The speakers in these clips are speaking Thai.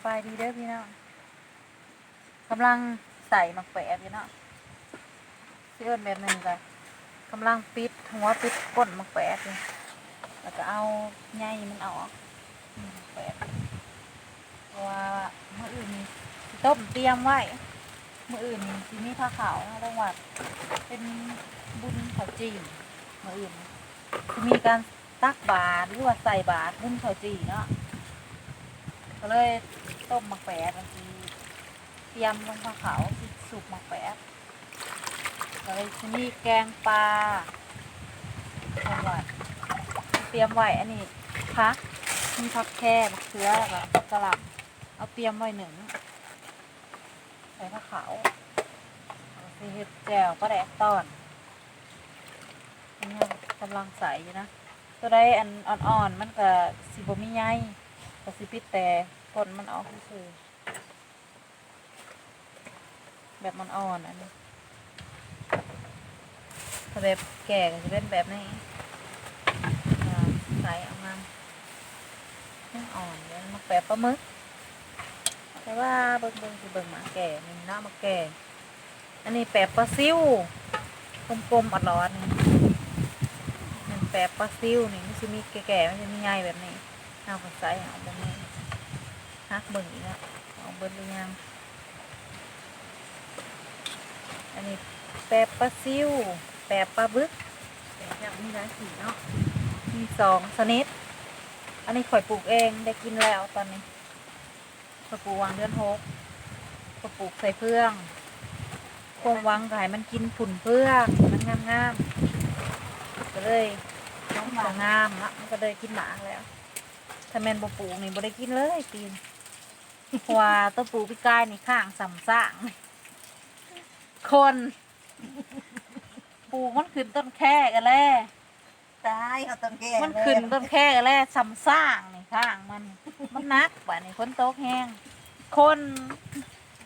บายดีเด้อพี่น้องกำลังใส่หมักแปะพี่น้องเชื่อนแบบหนึ่งกันกำลังปิดหัวปิดก้นหมักแปะเลยแล้วก็เอาใยมันออกหมักแปะเพราะว่าเมื่ออื่นนี่ต้มเตรียมไว้เมื่ออื่นที่มีผ้าขาวนะจังหวัดเป็นบุญเขาจีนเมื่ออื่นจะมีการตักบาตรหรือว่าใส่บาตรบุญเขาจีนเนาะก็เลยต้มหมักแปะบางทีเตรียมลงผ้าขาวสุกหมักแปะก็เลยจะมีแกงปลาจังหวัดเตรียมไว้อันนี้พักมีผักแค่มะเขือแล้วก็กระหล่ำเอาเตรียมไว้หนึ่งใส่ผ้าขาวสีเห็ดแจ่วก็แดกตอนนี่กำลังใส่อยู่นะตัวได้อันอ่อนๆมันก็สีบมีใยก็สีปิดแต่ผลมันออกคือแบบมันอ่อนอันนี้ถ้าแบบแก่ก็จะเป็นแบบนี้ใส่เอามาอ่อนแล้วมาแปะปลาหมึกแต่ว่าเบิ่งสิเบิ่งหมาแก่นี่หน้ามาแก่อันนี้แปะปลาซิวกลมๆอ่อนๆนี่มันแปะปลาซิวนี่มันจะมีแก่ๆมันจะมีใยแบบนี้เอาไปใส่เอาแบบนี้ฮักเบิ่งอีกแล้วเอาเบิ่งหรือยังอันนี้แปะปลาซิวแปะปลาบึกแปะแบบมีหลายสีเนาะมี2 ชนิดอันนี้ข่อยปลูกเองได้กินแล้วตอนนี้ข่อยปลูกวางเดือน6ข่อยปลูกใส่เพื่องคงวางขายมันกินผุ่นเพื่องมันงามๆก็เลยน้องงามละมันก็เลยกินหมาแล้วถ้าแมนบ่ปลูกนี่บ่ได้กินเลยปีนเพราะว่าต้นปลูกพี่กายนี่ข้างสำสร้างคนปลูกมันขึ้นต้นแค่กันแล้วตายเอาต้นแก่มันขึ้นต้นแค่กันแล้วสำสร้างนี่ข้างมันนักป่ะนี่คนโตกแห้งคน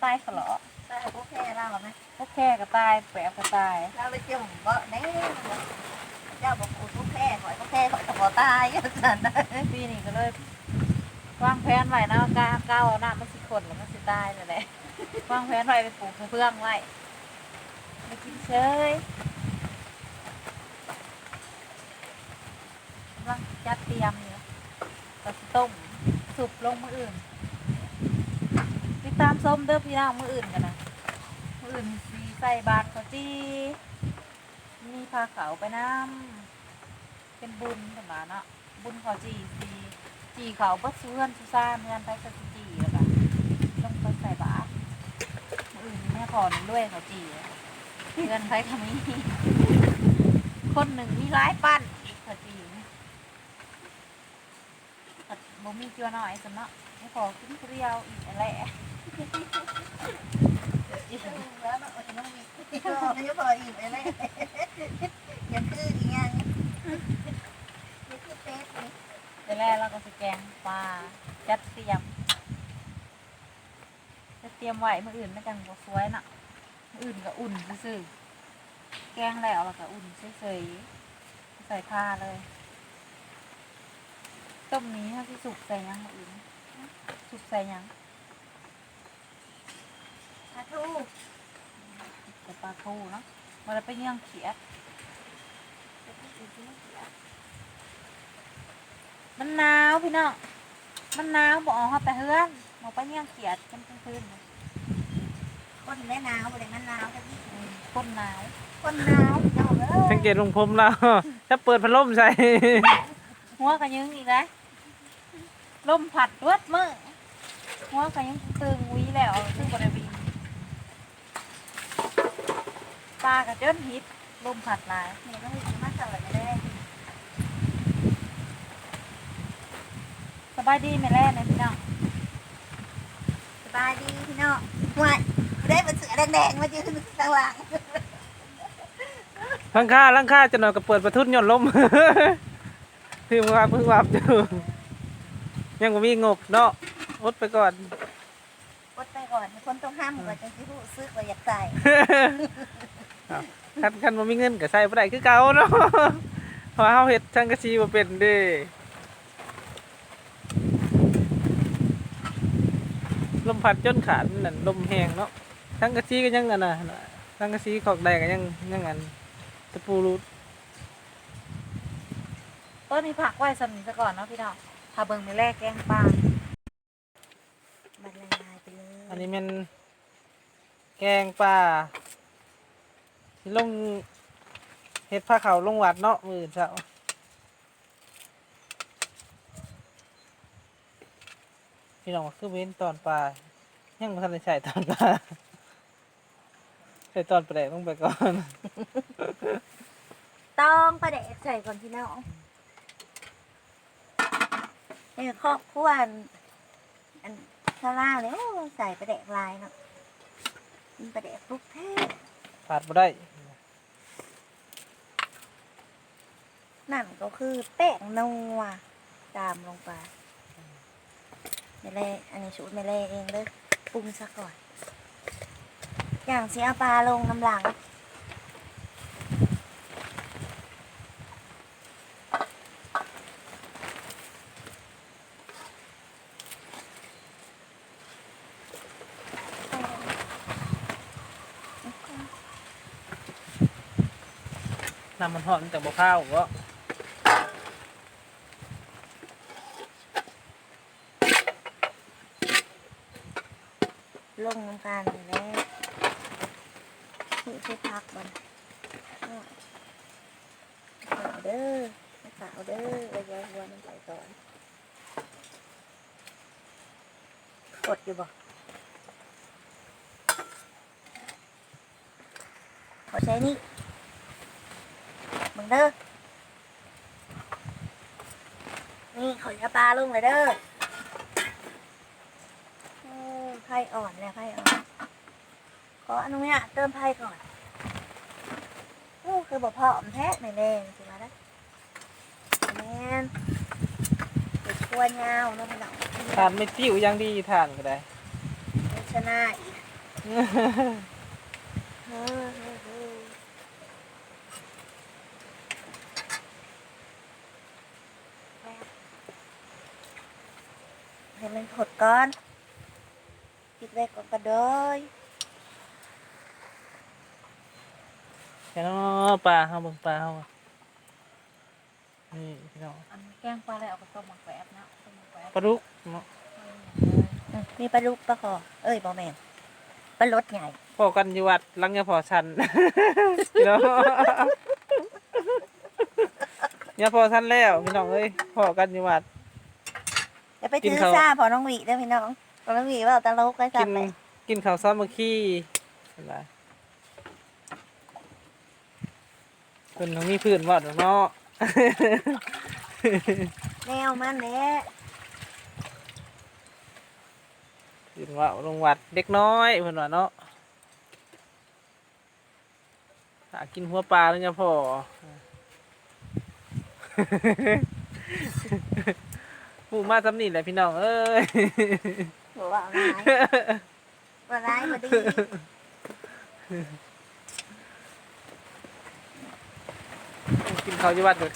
ตายขลอตายพวกแค่เราไหมพวกแค่ก็ตายแปะก็ตายเราเลยเจ้าผมก็แน่เจ้าบอกกูพวกแค่ขอยพวกแค่ขอยขอตายก็สันนะปีนี้ก็เลยวางแผนไว้นะก้าวหน้ามันสิคนหรือมันสิตายนั่นแหละวางแผนไว้ไปปลูกเพื่องไว้ไม่กินเชยกำลังจัดเตรียมอยู่ก็สิต้มสุกลงมืออื่นติดตามส้มเด้อพี่น้องมืออื่นกันนะมืออื่นสีใส่บาตรเขาจีมีผ้าขาวไปน้ำเป็นบุญสำหรับเนาะบุญเขาจีเขาบัดเพื่อนซูซ่าเมือนไปสักจีแล้วก็ลงไปใส่บาตรมืออื่นแม่พรด้วยเขาจีเพื่อนไปทำนี้คนหนึ่งมีร้ายปั้นเขาจีบ่มีจัวหน่อยสำเนาะไม่พอกินเรียวอีกอะไรแล้วมันต้องมีก็ยังพออีกอะไรยังคืออีกอย่างยังคือเป็ดนี่แต่แรกเราก็สแกงปลาจัดเตรียมจะเตรียมไว้มื้ออื่นไม่จังบ่สวยน่ะมื้ออื่นก็อุ่นซื่อแกงแล้วเราก็อุ่นเฉยๆใส่ผ้าเลยต้มนี้ถ้าที่สุกใส่ยังอื่นสุกใส่ยังปลาทูใส่ปลาทูเนาะมาแล้วไปย่างเขียดมันหนาวพี่น้องมันหนาวบอกเอาแต่เฮือนบอกไปย่างเขียดกันกลางคืนคนแม่หนาวเลยมันหนาวจะพี่คนหนาว คนหนาวเจ้าเลยสังเกตลงผมแล้วถ้าเปิดพัดลมใส่หัวกันยังอีกแล้วลมผัดรวดมือหัวกันยังตึงวีแล้วซึ่งบริวีปลากับเจ้าฮิตลมผัดหลายเนี่ยต้องมีมาเสิร์ฟไม่ได้สบายดีไหมแล่นะพี่น้องสบายดีพี่น้องห่วยได้เป็นเสือแดงๆมายืนสว่าง ลังค่าจะหน่อยก็เปิดประทุนย่อนลมพึ่งวับอยู่ยังบ่มีงบเนาะอดไปก่อนอดไปก่อนคนต้องห้ามก่อนจังสิรู้สึกว่าอยากใส่คันบ่มีเงินก็ใส่บ่ได้คือเก่าเนาะเพราะเฮาเฮ็ดจังกะชีบ่เป็นเด้ ลมพัดจนขาดนั่นลมแห้งเนาะทั้งกะซีก็ยังอันน่ะทั้งกะซีขอกแดงก็ยังอันตะปูรูด ต้นนี้ผักไว้สำนีซะก่อนเนาะพี่น้องถ้าเบิ่งในแรกแกงปลา บรรยายไปเลย อันนี้มันแกงปลาที่ลงเฮ็ดผ้าขาวลงวัดเนาะมื้อเช้าพี่น้องคือเว้นตอนปลายังบ่ทันได้ใช้ตอนปลาใช้ตอนปลาแดกลงไปก่อน ต้องประเดกใส่ก่อนพี่น้องนี่ครอบครัวอันซาร่าเลยโอ้ใส่ประเดกลายเนาะมันประเดกทุกแท้ ขาดบ่ได้ นั่นก็คือแป้งนัวตามลงไปไม่เล่อันนี้สูตรไม่เล่เองเลยปรุงซะก่อน อย่างเสียปลาลงน้ำหลังน้ำมันร้อนจากบ่ข้าวบ่ ลงน้ำตาลไปแล้วนี่ใช้พักมันขาวเด้อขาวเด้อระยะหัวมันใส่ก่อนกดอยู่บ่ขอใช้นี่มึงเด้อนี่ขอยาปลาลงเลยเด้อไพ่อ่อนแล้วไพ่อ่อนขออนุญาตเติมไพ่ก่อนโอ้คือบ่พอมแท้ไม่แรงสิมาได้แม่นเด็กตัวยาวเนาะพี่น้อง ทานไม่ติ้วยังดีทานก็ได้ ชนะอีกเฮ้อให้มันหดก่อนปิดไว้ก่อนกระโดย แค่นั้นปลาเฮาเบิ่งปลาเฮานี่พี่น้อง อันนี้แกงปลาอะไรเอากระต้มหมักแปบเนาะต้มหมักแปบ ปลาดุกเนาะ มีปลาลูกปลาคอเอ้ยบอแมนปลารสใหญ่ พอกันอยู่วัดหลังยาพอชัน พี่น้องยาพอชันแล้วพี่น้องเอ้ยพอกันอยู่วัด อย่าไป กิน ถือ ข้าว ซาพอน้องหวีเด้อพี่น้องพอน้องหวีว่าตลกไว้ กิ ซ้ำ น เลย กินข้าวซ้ำมะขี้อะไรเพิ่นต้องมีพื้นวัดเนาะ แนวมันแหละ พื้นว่าลงวัดเด็กน้อยเพิ่นว่าเนาะหากินหัวปลาแล้วยาพอ ปลูกมาซ้ำนี่แหละพี่น้องเอ้ย บอกว่าร้ายว่าร้ายว่าดี กินข้าวที่วัดเลย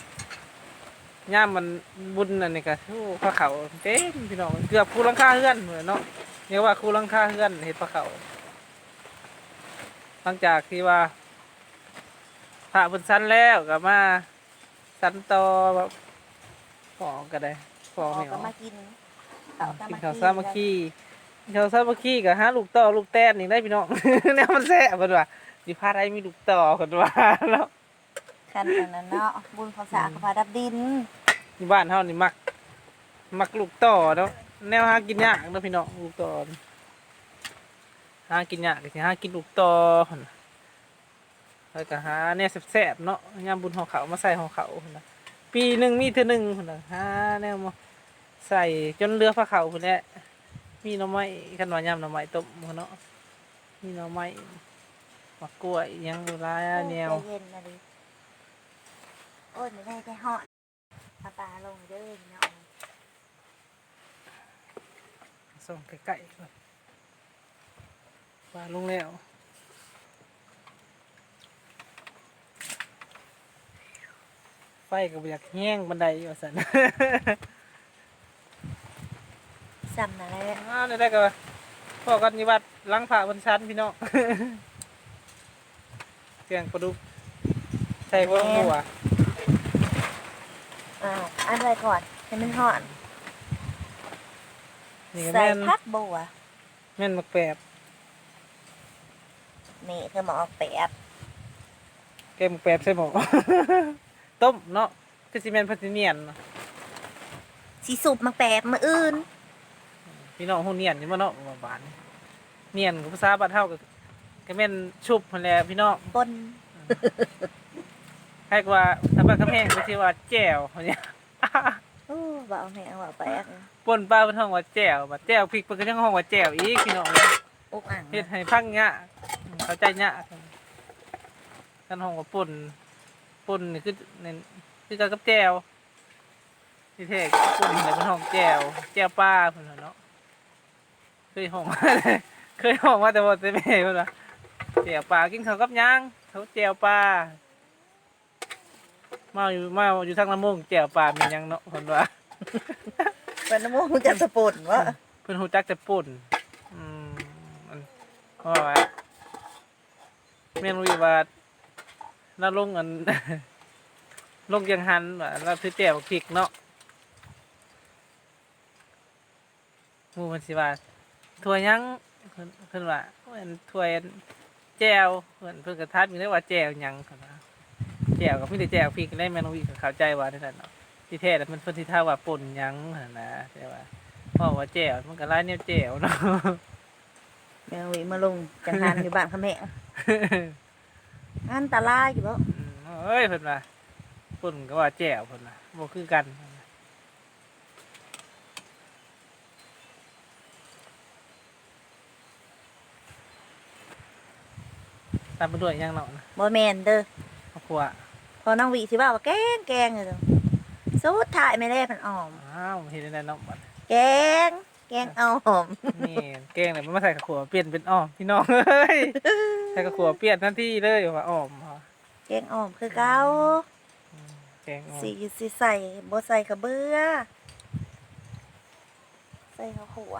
ย่ามมันบุญอันนี้ก็โอ้พระเขาเต็มพี่น้องเกือบคูหลังคาเฮือนเหมือนเนาะเรียกว่าคูหลังคาเฮือนเห็ดพระเขาหลังจากที่ว่าพระเพิ่นสั้นแล้วก็มาสั้นต่อแบบขอก็ได้ขอ ออ ไม่ ก อ ก็ อก มากิน กินข้าวสามัคคีกินข้าวสามัคคีกับหาลูกต่อลูกแตนนี่ได้พี่น้อง แนวมันแซ่บเพิ่นว่าอยู่พาไดมีลูกต่อเพิ่นว่าเนาะ คันอันนั้นเนาะบุญภาษากับพาดับดิน อยู่บ้านเฮานี่มักลูกต่อเนาะแนวหากินยากเนาะพี่น้องลูกต่อนี่หากินยากก็สิหากินลูกต่อหั่นน่ะแล้วก็หาแนวแซ่บๆเนาะยามบุญห่อข้าวมาใส่ห่อข้าวหั่นน่ะปีหนึงมีเทื่อหนึงหั่นน่ะหาแนวมาใส่จนเหลือพระเขาพุ่นแหละมีหน่อไม้คันว่ายามหน่อไม้ต้มพุ่นเนาะมีหน่อไม้มะกล้วยอิหยังหลายแนว ใจเย็นนะดิโอ้ยไม่ได้ใจหอดเอาปลาลงเด้อพี่น้อง ส่งใกล้ๆก่อนว่าลงแล้วไฟก็บ่อยากแห้งบันไดว่าซั่น ซ้ำนั่นแหละ อ้าวได้ก็ว่า พอกันอยู่วัดหลังพระบนชั้นพี่น้อง เครื่องประดุกใส่พวกบัว อันไรก่อนให้มันห่อน นี่ก็ ใส่ แม่น พักบัว แม่นมักแปบ นี่คือหมอแปบ แกงมักแปบใส่หมอ ต้มเนาะคือสิแม่นพัฒเนียนเนาะ สีสุบมาแปบมืออื่น พี่น้องฮู้เนียนนี่บ่เนาะว่าบานเนียนกับภาษาบ้านเฮาก็แม่นชุบนั่นแหละพี่น้อง ปน ให้กว่าถ้าบ้านกำแพงก็สิว่าแจ่วเนี่ย โอ้บ่เอาแม่เอาแปบ ป่นปลาเพิ่นห้องว่าแจ่วบัดแจ่วพริกเพิ่นก็ยังห้องว่าแจ่วอีกพี่น้อง อุกอ่าง เฮ็ดให้ฟังยะเข้าใจยะกันห้องว่าป่นนี่คือนี่คือกันกับแจ่วที่แท้ป่นนี่เป็นห้องแจ่วปลาเพิ่นว่าเนาะเคยห้อง เคยห้องว่าแต่บ่แต่แม่เพิ่นว่าแจ่วปลากินข้าวกับหยังเขาแจ่วปลามาอยู่ทางละมุงแจ่วปลามีหยังเนาะเพิ่นว่า เป็นน้ำมูกจะสะปุ่นวะ เพิ่นฮู้จักแต่ป่นมันเพราะว่าแม่นรู้อยู่ว่าเราลงอัน ลงยังหันว่าเราถือแจ่วพริกเนาะหมู่เพิ่นสิว่าถ้วยหยังเพิ่นว่าเป็นถ้วยแจ่วเพิ่นก็ทักมีได้ว่าแจ่วหยังเพิ่นว่าแจ่วก็มีแต่แจ่วพริกได้แม่นรู้ก็เข้าใจว่านั่นเนาะที่แท้แล้วมันเพิ่นสิท่าว่าป่นหยังหั่นนะแต่ว่าเพราะว่าแจ่วมันก็หลายแนวแจ่วเนาะ แมววิมาลงจังหันอยู่บ้านขะแม่อันตรายอยู่บ่ เอ้ยเพิ่นว่าป่นก็ว่าแจ่วเพิ่นว่าบ่คือกันตามไปด้วยยังเนาะ บ่แมนเด้อ ครอบครัว พอน้องวิสิว่าแกงเลยเด้อสุดท้ายไม่ได้มันออม อ้าวเห็นได้เนาะบัด แกงออม นี่แกงเนี่ยมันมาใส่กับขัวเปลี่ยนเป็นอ้อมพี่น้องเอ้ยใส่กับขัวเปลี่ยนทันทีเลยว่าอ้อมเหรอ แกงออมคือเก่า แกงอ้อม สิใส่บ่ใส่กระเบือใส่ข้าวหัว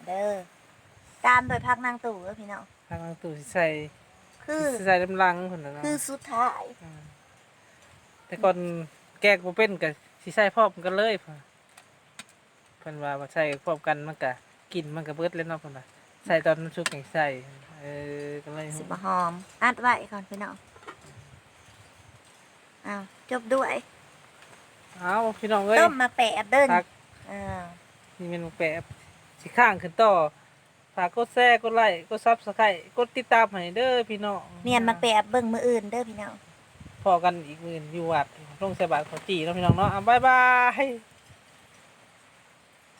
เด้อตามโดยพักนางตู่เด้อพี่น้อง ทางตู้สิใส่ คือ สิใส่ลำลังคนละเนาะ คือสุดท้าย แต่ก่อนแกงบ่เป็นกับสิใส่พร้อมกันเลยพ่อเพิ่นว่าใส่พร้อมกันมันก็กินมันก็เบิดเลยเนาะเพิ่นว่าใส่ตอนน้ำซุปแกงใส่ก็เลย สิบหอมอัดไว้ก่อนพี่น้องอ้าวจบด้วย เอาพี่น้องเอ้ย ต้มมาแปะเดิน พัก อ่า นี่เมนูแปบสิข้างขึ้นต่อฝากกดแชร์กดไลค์กดซับสไครต์กดติดตามให้เด้อพี่น้อง เนียนมาแปะเบิ่งมืออื่นเด้อพี่น้อง พอกันอีกมื้ออยู่วัดลงใส่บาตรขอจีเนาะพี่น้องเนาะบ๊ายบาย